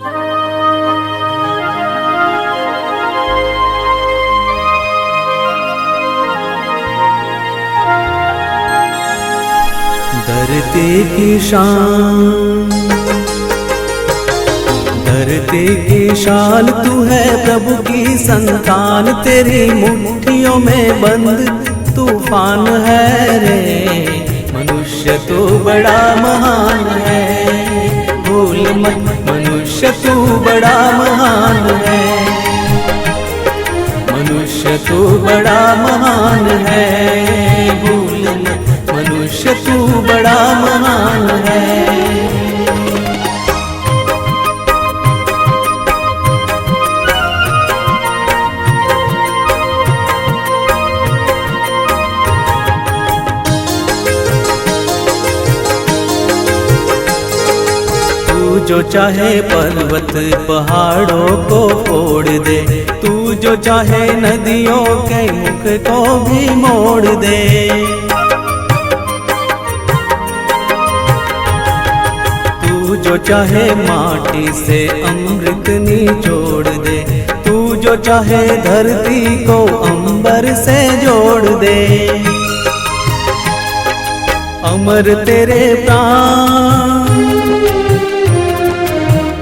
धरती की शान, धरती की शान तू है, प्रभु की संतान, तेरी मुट्ठियों में बंद तूफान है रे। मनुष्य तू बड़ा महान है, भूल मत मनुष्य तू बड़ा महान है, मनुष्य तू बड़ा महान है, भूल मत मनुष्य तू बड़ा महान है। तू जो चाहे पर्वत पहाड़ों को फोड़ दे, तू जो चाहे नदियों के मुख को भी मोड़ दे, तू जो चाहे माटी से अमृत निचोड़ दे, तू जो चाहे धरती को अंबर से जोड़ दे। अमर तेरे प्राण,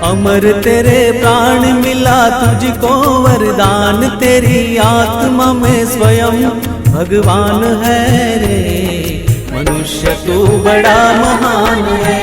अमर तेरे प्राण मिला तुझको वरदान, तेरी आत्मा में स्वयं भगवान है रे। मनुष्य तू बड़ा महान है,